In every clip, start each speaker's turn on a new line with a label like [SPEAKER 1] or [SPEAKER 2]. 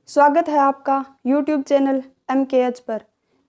[SPEAKER 1] स्वागत है आपका YouTube चैनल MKH पर।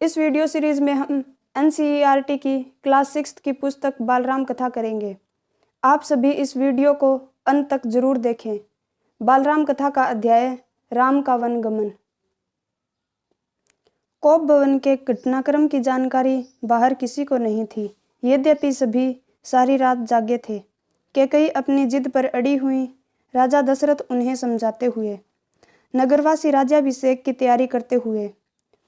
[SPEAKER 1] इस वीडियो सीरीज में हम NCERT की क्लास 6 की पुस्तक बालराम कथा करेंगे। आप सभी इस वीडियो को अंत तक जरूर देखें। बालराम कथा का अध्याय राम का वनगमन। कोप भवन के घटनाक्रम की जानकारी बाहर किसी को नहीं थी। यद्यपि सभी सारी रात जागे थे। कैकेयी अपनी जिद पर अड़ी हुई। राजा दशरथ उन्हें समझाते हुए, नगरवासी राज्याभिषेक की तैयारी करते हुए।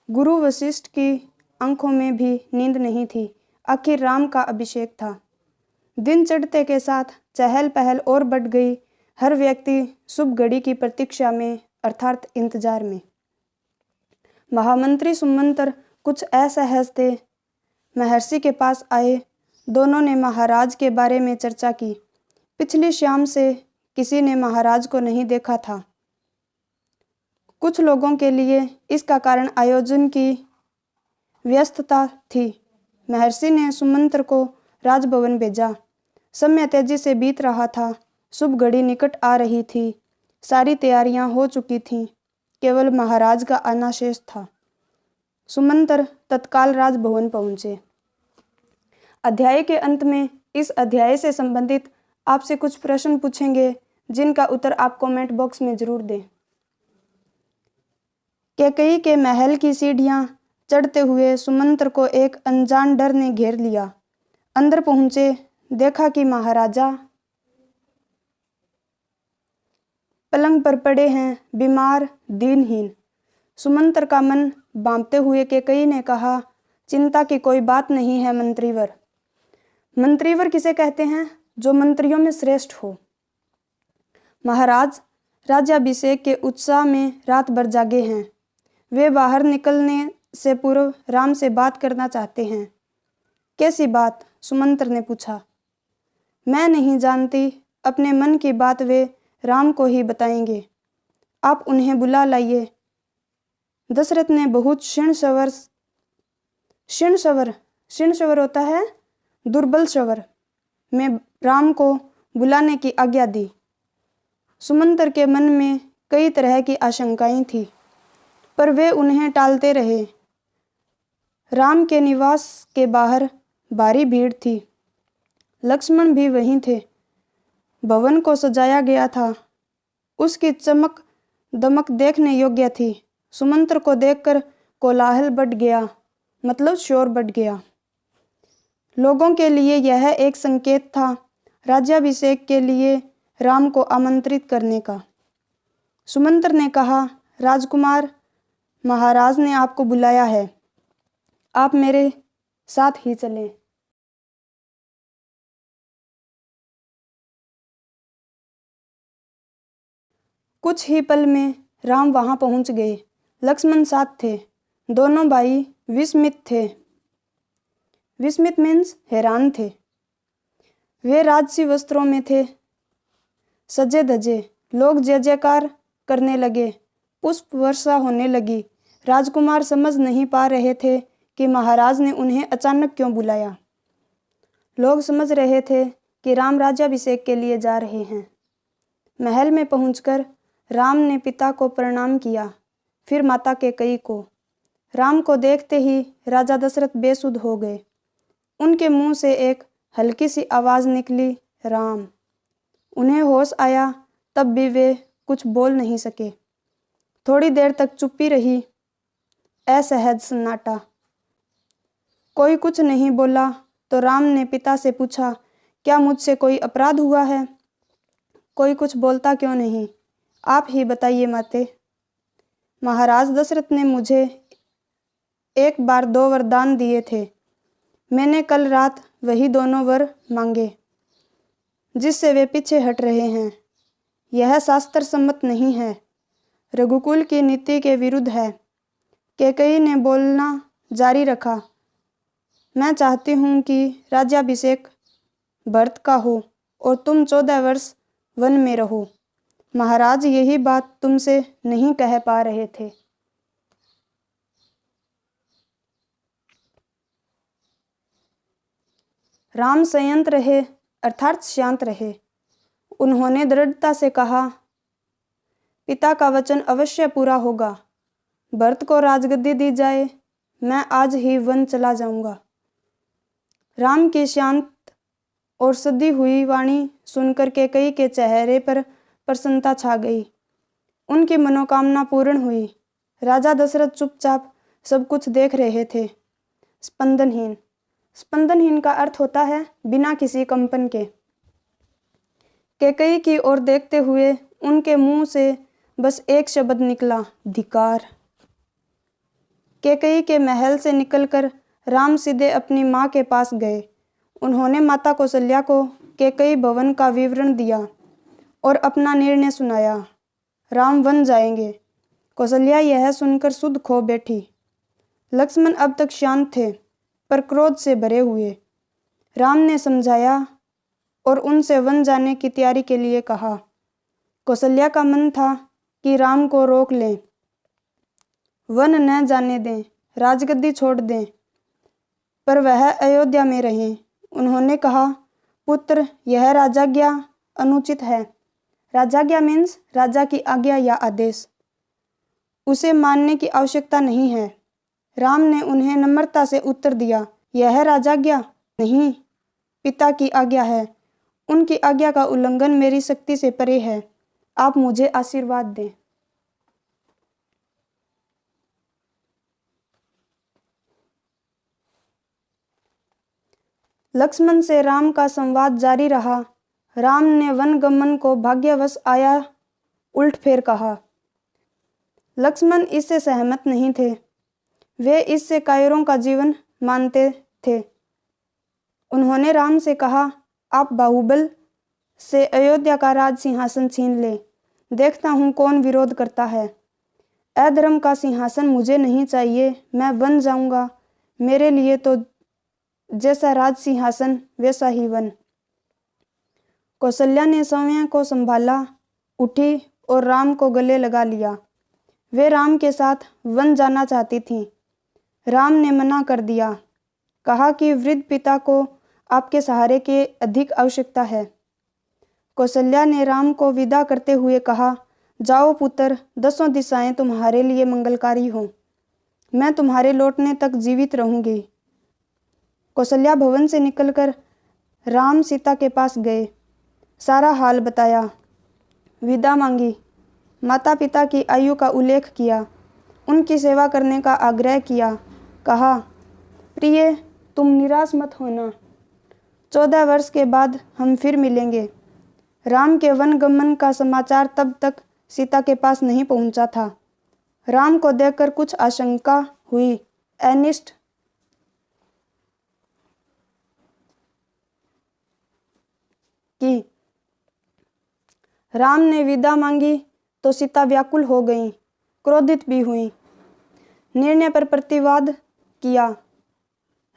[SPEAKER 1] गुरु वशिष्ठ की आंखों में भी नींद नहीं थी। आखिर राम का अभिषेक था। दिन चढ़ते के साथ चहल पहल और बढ़ गई। हर व्यक्ति शुभ घड़ी की प्रतीक्षा में अर्थात इंतजार में। महामंत्री सुमंत्र कुछ असहज थे। महर्षि के पास आए। दोनों ने महाराज के बारे में चर्चा की। पिछली शाम से किसी ने महाराज को नहीं देखा था। कुछ लोगों के लिए इसका कारण आयोजन की व्यस्तता थी। महर्षि ने सुमंत्र को राजभवन भेजा। समय तेजी से बीत रहा था। शुभ घड़ी निकट आ रही थी। सारी तैयारियां हो चुकी थीं। केवल महाराज का आना शेष था। सुमंत्र तत्काल राजभवन पहुंचे। अध्याय के अंत में इस अध्याय से संबंधित आपसे कुछ प्रश्न पूछेंगे, जिनका उत्तर आप कमेंट बॉक्स में जरूर दें। कैकेयी के महल की सीढ़ियां चढ़ते हुए सुमंत्र को एक अनजान डर ने घेर लिया। अंदर पहुंचे, देखा कि महाराजा पलंग पर पड़े हैं, बीमार, दीनहीन। सुमंत्र का मन भांपते हुए कैकेयी ने कहा, चिंता की कोई बात नहीं है मंत्रीवर। मंत्रीवर किसे कहते हैं? जो मंत्रियों में श्रेष्ठ हो। महाराज राज्याभिषेक के उत्साह में रात भर जागे हैं। वे बाहर निकलने से पूर्व राम से बात करना चाहते हैं। कैसी बात? सुमंत्र ने पूछा। मैं नहीं जानती। अपने मन की बात वे राम को ही बताएंगे। आप उन्हें बुला लाइए। दशरथ ने बहुत क्षीण स्वर होता है दुर्बल स्वर में राम को बुलाने की आज्ञा दी। सुमंत्र के मन में कई तरह की आशंकाएं थी, पर वे उन्हें टालते रहे। राम के निवास के बाहर भारी भीड़ थी। लक्ष्मण भी वहीं थे। भवन को सजाया गया था। उसकी चमक दमक देखने योग्य थी। सुमंत्र को देखकर कोलाहल बढ़ गया, मतलब शोर बढ़ गया। लोगों के लिए यह एक संकेत था राज्याभिषेक के लिए राम को आमंत्रित करने का। सुमंत्र ने कहा, राजकुमार, महाराज ने आपको बुलाया है। आप मेरे साथ ही चलें। कुछ ही पल में राम वहां पहुंच गए। लक्ष्मण साथ थे। दोनों भाई विस्मित थे। विस्मित मीन्स हैरान थे। वे राजसी वस्त्रों में थे, सजे धजे। लोग जय जयकार करने लगे। पुष्प वर्षा होने लगी। राजकुमार समझ नहीं पा रहे थे कि महाराज ने उन्हें अचानक क्यों बुलाया। लोग समझ रहे थे कि राम राज्याभिषेक के लिए जा रहे हैं। महल में पहुंचकर राम ने पिता को प्रणाम किया, फिर माता कैकेयी को। राम को देखते ही राजा दशरथ बेसुध हो गए। उनके मुंह से एक हल्की सी आवाज निकली, राम। उन्हें होश आया, तब भी वे कुछ बोल नहीं सके। थोड़ी देर तक चुप्पी रही, असहज सन्नाटा। कोई कुछ नहीं बोला तो राम ने पिता से पूछा, क्या मुझसे कोई अपराध हुआ है? कोई कुछ बोलता क्यों नहीं? आप ही बताइए माते। महाराज दशरथ ने मुझे एक बार 2 वरदान दिए थे। मैंने कल रात वही दोनों वर मांगे, जिससे वे पीछे हट रहे हैं। यह शास्त्र सम्मत नहीं है, रघुकुल की नीति के विरुद्ध है। कैकेयी ने बोलना जारी रखा, मैं चाहती हूँ कि राज्याभिषेक भरत का हो और तुम 14 वर्ष वन में रहो। महाराज यही बात तुमसे नहीं कह पा रहे थे। राम संयत रहे, अर्थात शांत रहे। उन्होंने दृढ़ता से कहा, पिता का वचन अवश्य पूरा होगा। भरत को राजगद्दी दी जाए, मैं आज ही वन चला जाऊंगा। राम की शांत और सदी हुई वाणी सुनकर कैकेयी के चेहरे पर प्रसन्नता छा गई। उनकी मनोकामना पूर्ण हुई। राजा दशरथ चुपचाप सब कुछ देख रहे थे। स्पंदनहीन। स्पंदनहीन का अर्थ होता है बिना किसी कंपन के। कैकेयी की ओर देखते हुए उनके मुंह से बस एक शब्द निकला, धिक्कार। कैकेयी के महल से निकलकर राम सीधे अपनी माँ के पास गए। उन्होंने माता कौशल्या को कैकेयी भवन का विवरण दिया और अपना निर्णय सुनाया। राम वन जाएंगे। कौशल्या यह सुनकर सुध खो बैठी। लक्ष्मण अब तक शांत थे, पर क्रोध से भरे हुए। राम ने समझाया और उनसे वन जाने की तैयारी के लिए कहा। कौशल्या का मन था कि राम को रोक लें, वन न जाने दें, राजगद्दी छोड़ दें, पर वह अयोध्या में रहें। उन्होंने कहा, पुत्र, यह राजाज्ञा अनुचित है। राजाज्ञा मीन्स राजा की आज्ञा या आदेश। उसे मानने की आवश्यकता नहीं है। राम ने उन्हें नम्रता से उत्तर दिया, यह राजाज्ञा नहीं, पिता की आज्ञा है। उनकी आज्ञा का उल्लंघन मेरी शक्ति से परे है। आप मुझे आशीर्वाद दें। लक्ष्मण से राम का संवाद जारी रहा। राम ने वनगमन को भाग्यवश आया उल्टफेर कहा। लक्ष्मण इससे सहमत नहीं थे। वे इससे कायरों का जीवन मानते थे। उन्होंने राम से कहा, आप बाहुबल से अयोध्या का राज सिंहासन छीन ले। देखता हूँ कौन विरोध करता है। अधर्म का सिंहासन मुझे नहीं चाहिए। मैं वन जाऊंगा। मेरे लिए तो जैसा राज सिंहासन वैसा ही वन। कौशल्या ने समय को संभाला, उठी और राम को गले लगा लिया। वे राम के साथ वन जाना चाहती थीं। राम ने मना कर दिया, कहा कि वृद्ध पिता को आपके सहारे की अधिक आवश्यकता है। कौशल्या ने राम को विदा करते हुए कहा, जाओ पुत्र, 10 दिशाएं तुम्हारे लिए मंगलकारी हों। मैं तुम्हारे लौटने तक जीवित रहूंगी। कौशल्या भवन से निकलकर राम सीता के पास गए। सारा हाल बताया, विदा मांगी, माता पिता की आयु का उल्लेख किया, उनकी सेवा करने का आग्रह किया। कहा, प्रिय, तुम निराश मत होना। 14 वर्ष के बाद हम फिर मिलेंगे। राम के वनगमन का समाचार तब तक सीता के पास नहीं पहुंचा था। राम को देखकर कुछ आशंका हुई। अनिष्ट की। राम ने विदा मांगी तो सीता व्याकुल हो गई, क्रोधित भी हुई। निर्णय पर प्रतिवाद किया।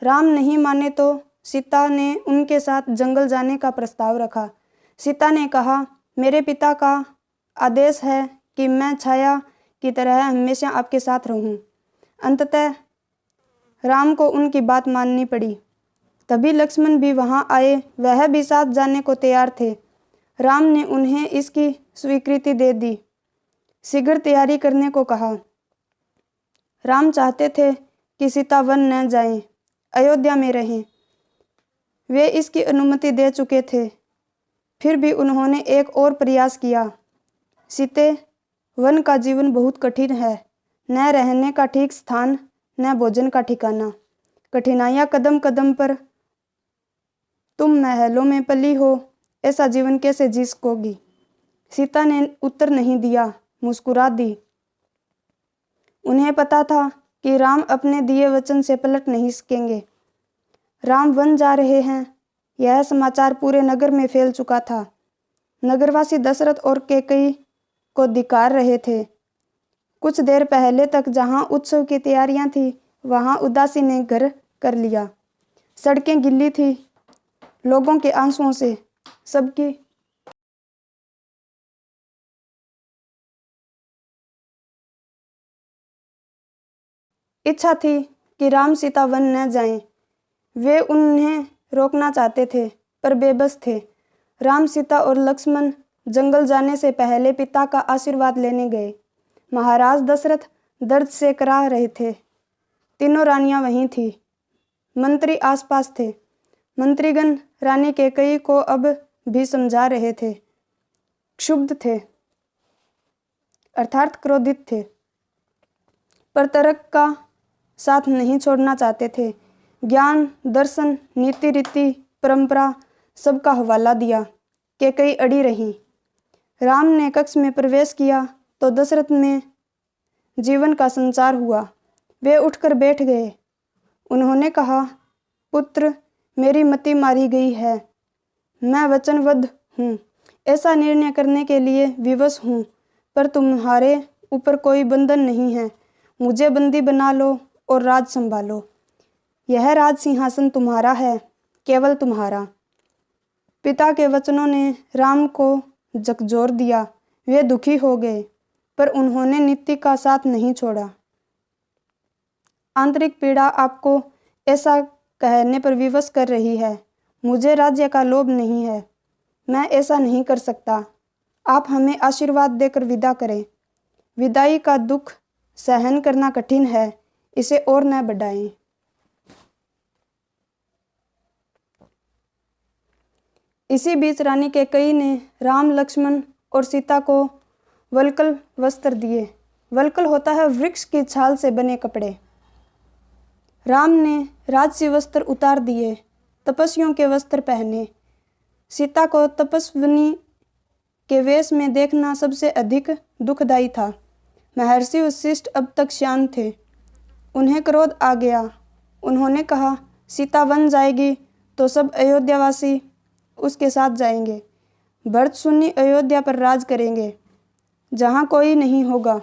[SPEAKER 1] राम नहीं माने तो सीता ने उनके साथ जंगल जाने का प्रस्ताव रखा। सीता ने कहा, मेरे पिता का आदेश है कि मैं छाया की तरह हमेशा आपके साथ रहूं। अंततः राम को उनकी बात माननी पड़ी। तभी लक्ष्मण भी वहां आए। वह भी साथ जाने को तैयार थे। राम ने उन्हें इसकी स्वीकृति दे दी। शीघ्र तैयारी करने को कहा। राम चाहते थे कि सीता वन न जाएं, अयोध्या में रहें। वे इसकी अनुमति दे चुके थे। फिर भी उन्होंने एक और प्रयास किया। सीते, वन का जीवन बहुत कठिन है। न रहने का ठीक स्थान, न भोजन का ठिकाना। कठिनाइयाँ कदम कदम पर। तुम महलों में पली हो, ऐसा जीवन कैसे जी सकोगी? सीता ने उत्तर नहीं दिया, मुस्कुरा दी। उन्हें पता था कि राम अपने दिए वचन से पलट नहीं सकेंगे। राम वन जा रहे हैं, यह समाचार पूरे नगर में फैल चुका था। नगरवासी दशरथ और कैकेयी को धिक्कार रहे थे। कुछ देर पहले तक जहां उत्सव की तैयारियां थी, वहां उदासी ने घर कर लिया। सड़कें गिल्ली थी लोगों के आंसुओं से। सबकी इच्छा थी कि राम सीता वन न जाएं। वे उन्हें रोकना चाहते थे, पर बेबस थे। राम, सीता और लक्ष्मण जंगल जाने से पहले पिता का आशीर्वाद लेने गए। महाराज दशरथ दर्द से कराह रहे थे। तीनों रानियां वहीं थी। मंत्री आसपास थे। मंत्रीगण रानी कैकेयी को अब भी समझा रहे थे। क्षुब्ध थे, अर्थात क्रोधित थे, पर तर्क का साथ नहीं छोड़ना चाहते थे। ज्ञान, दर्शन, नीति, रीति, परंपरा सबका हवाला दिया। कैकेयी अड़ी रही। राम ने कक्ष में प्रवेश किया तो दशरथ में जीवन का संचार हुआ। वे उठकर बैठ गए। उन्होंने कहा, पुत्र, मेरी मति मारी गई है। मैं वचनबद्ध हूँ, ऐसा निर्णय करने के लिए विवश हूँ, पर तुम्हारे ऊपर कोई बंधन नहीं है। मुझे बंदी बना लो और राज संभालो। यह राज सिंहासन तुम्हारा है, केवल तुम्हारा। पिता के वचनों ने राम को झकझोर दिया। वे दुखी हो गए, पर उन्होंने नीति का साथ नहीं छोड़ा। आंतरिक पीड़ा आपको ऐसा कहने पर विवश कर रही है। मुझे राज्य का लोभ नहीं है, मैं ऐसा नहीं कर सकता। आप हमें आशीर्वाद देकर विदा करें। विदाई का दुख सहन करना कठिन है, इसे और न बढ़ाएं। इसी बीच रानी कैकेयी ने राम, लक्ष्मण और सीता को वल्कल वस्त्र दिए। वल्कल होता है वृक्ष की छाल से बने कपड़े। राम ने राजसी वस्त्र उतार दिए, तपस्वियों के वस्त्र पहने। सीता को तपस्विनी के वेश में देखना सबसे अधिक दुखदायी था। महर्षि वशिष्ठ अब तक शांत थे। उन्हें क्रोध आ गया। उन्होंने कहा, सीता वन जाएगी तो सब अयोध्यावासी उसके साथ जाएंगे। भरत सुन्नी अयोध्या पर राज करेंगे, जहाँ कोई नहीं होगा,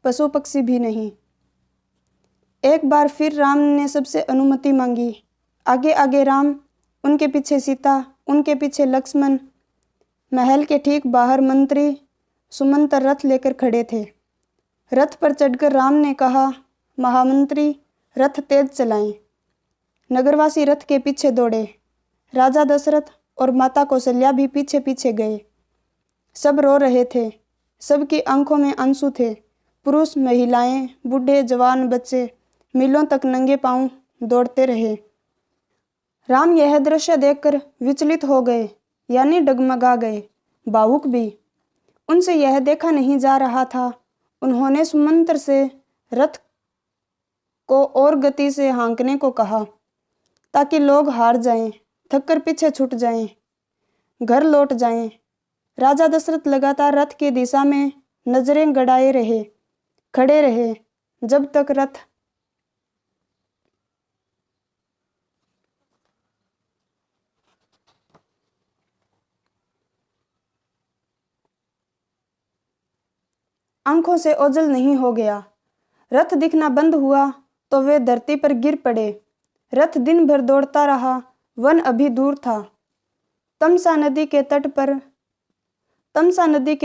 [SPEAKER 1] पशु पक्षी भी नहीं। एक बार फिर राम ने सबसे अनुमति मांगी। आगे आगे राम, उनके पीछे सीता, उनके पीछे लक्ष्मण। महल के ठीक बाहर मंत्री सुमंत्र रथ लेकर खड़े थे। रथ पर चढ़कर राम ने कहा, महामंत्री, रथ तेज चलाएं। नगरवासी रथ के पीछे दौड़े। राजा दशरथ और माता कौशल्या भी पीछे पीछे गए। सब रो रहे थे। सबकी आंखों में आंसू थे। पुरुष, महिलाएं, बूढ़े, जवान, बच्चे मीलों तक नंगे पांव दौड़ते रहे। राम यह दृश्य देखकर विचलित हो गए, यानी डगमगा गए, भावुक भी। उनसे यह देखा नहीं जा रहा था। उन्होंने सुमंत्र से रथ को और गति से हाँकने को कहा, ताकि लोग हार जाएं, थककर पीछे छूट जाएं, घर लौट जाएं। राजा दशरथ लगातार रथ की दिशा में नजरें गड़ाए रहे, खड़े रहे, जब तक रथ आंखों से ओझल नहीं हो गया। रथ दिखना बंद हुआ तो वे धरती पर गिर पड़े। रथ दिन भर दौड़ता रहा। वन अभी दूर था। तमसा नदी के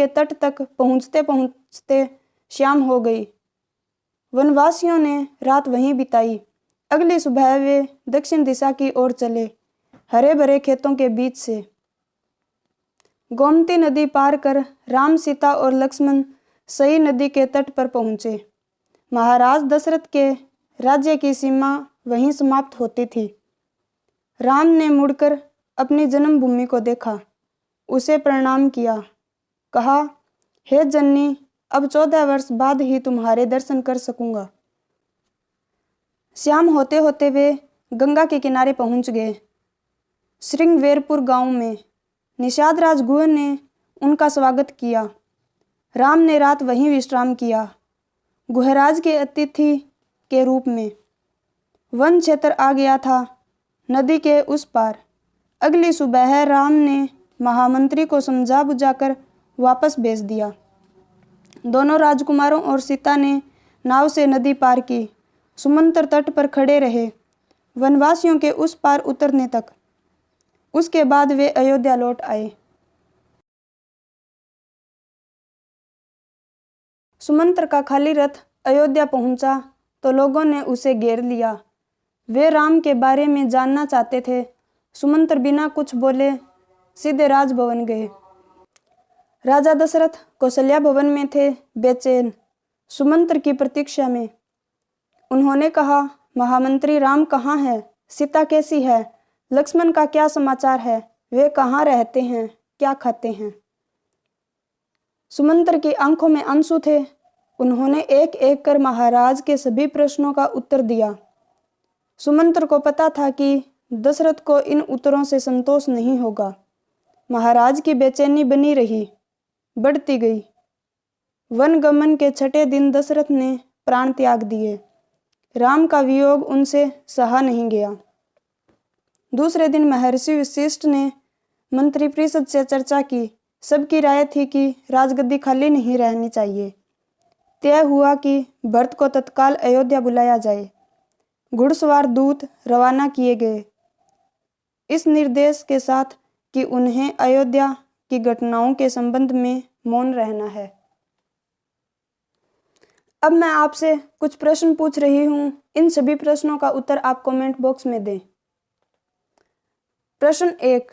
[SPEAKER 1] तट तक पहुंचते पहुंचते शाम हो गई। वनवासियों ने रात वहीं बिताई। अगली सुबह वे दक्षिण दिशा की ओर चले, हरे भरे खेतों के बीच से। गोमती नदी पार कर राम, सीता और लक्ष्मण सई नदी के तट पर पहुंचे। महाराज दशरथ के राज्य की सीमा वहीं समाप्त होती थी। राम ने मुड़कर अपनी जन्मभूमि को देखा, उसे प्रणाम किया, कहा, हे जननी, अब 14 वर्ष बाद ही तुम्हारे दर्शन कर सकूंगा। शाम होते होते वे गंगा के किनारे पहुंच गए। श्रृंगवेरपुर गांव में निषाद राजगुह ने उनका स्वागत किया। राम ने रात वहीं विश्राम किया, गुहराज के अतिथि के रूप में। वन क्षेत्र आ गया था, नदी के उस पार। अगली सुबह राम ने महामंत्री को समझा बुझाकर वापस भेज दिया। दोनों राजकुमारों और सीता ने नाव से नदी पार की, सुमंत्र तट पर खड़े रहे, वनवासियों के उस पार उतरने तक। उसके बाद वे अयोध्या लौट आए। सुमंत्र का खाली रथ अयोध्या पहुंचा तो लोगों ने उसे घेर लिया। वे राम के बारे में जानना चाहते थे। सुमंत्र बिना कुछ बोले सीधे राजभवन गए। राजा दशरथ कौशल्या भवन में थे, बेचैन, सुमंत्र की प्रतीक्षा में। उन्होंने कहा, महामंत्री राम कहाँ है? सीता कैसी है? लक्ष्मण का क्या समाचार है? वे कहाँ रहते हैं? क्या खाते हैं? सुमंत्र की आंखों में आंसू थे। उन्होंने एक एक कर महाराज के सभी प्रश्नों का उत्तर दिया। सुमंत्र को पता था कि दशरथ को इन उत्तरों से संतोष नहीं होगा। महाराज की बेचैनी बनी रही, बढ़ती गई। वनगमन के 6ठे दिन दशरथ ने प्राण त्याग दिए। राम का वियोग उनसे सहा नहीं गया। दूसरे दिन महर्षि वशिष्ठ ने मंत्रिपरिषद से चर्चा की। सबकी राय थी कि राजगद्दी खाली नहीं रहनी चाहिए। तय हुआ कि भरत को तत्काल अयोध्या बुलाया जाए। घुड़सवार दूत रवाना किए गए, इस निर्देश के साथ कि उन्हें अयोध्या की घटनाओं के संबंध में मौन रहना है। अब मैं आपसे कुछ प्रश्न पूछ रही हूं। इन सभी प्रश्नों का उत्तर आप कमेंट बॉक्स में दें। प्रश्न 1,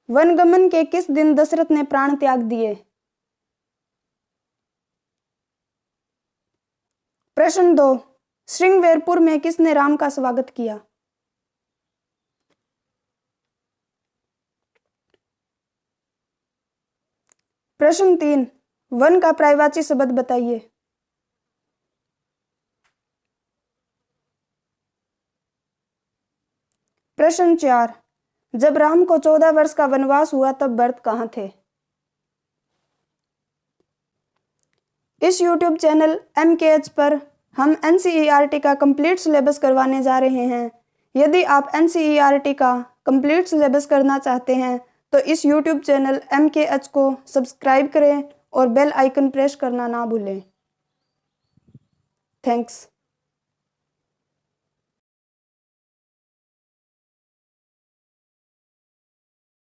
[SPEAKER 1] वनगमन के किस दिन दशरथ ने प्राण त्याग दिए? प्रश्न 2, श्रृंगवेरपुर में किसने राम का स्वागत किया? प्रश्न 3, वन का पर्यायवाची शब्द बताइए। प्रश्न 4, जब राम को 14 वर्ष का वनवास हुआ तब भरत कहाँ थे? इस YouTube चैनल MKH पर हम NCERT का कंप्लीट सिलेबस करवाने जा रहे हैं। यदि आप NCERT का कंप्लीट सिलेबस करना चाहते हैं तो इस YouTube चैनल MKH को सब्सक्राइब करें और बेल आइकन प्रेस करना ना भूलें। थैंक्स।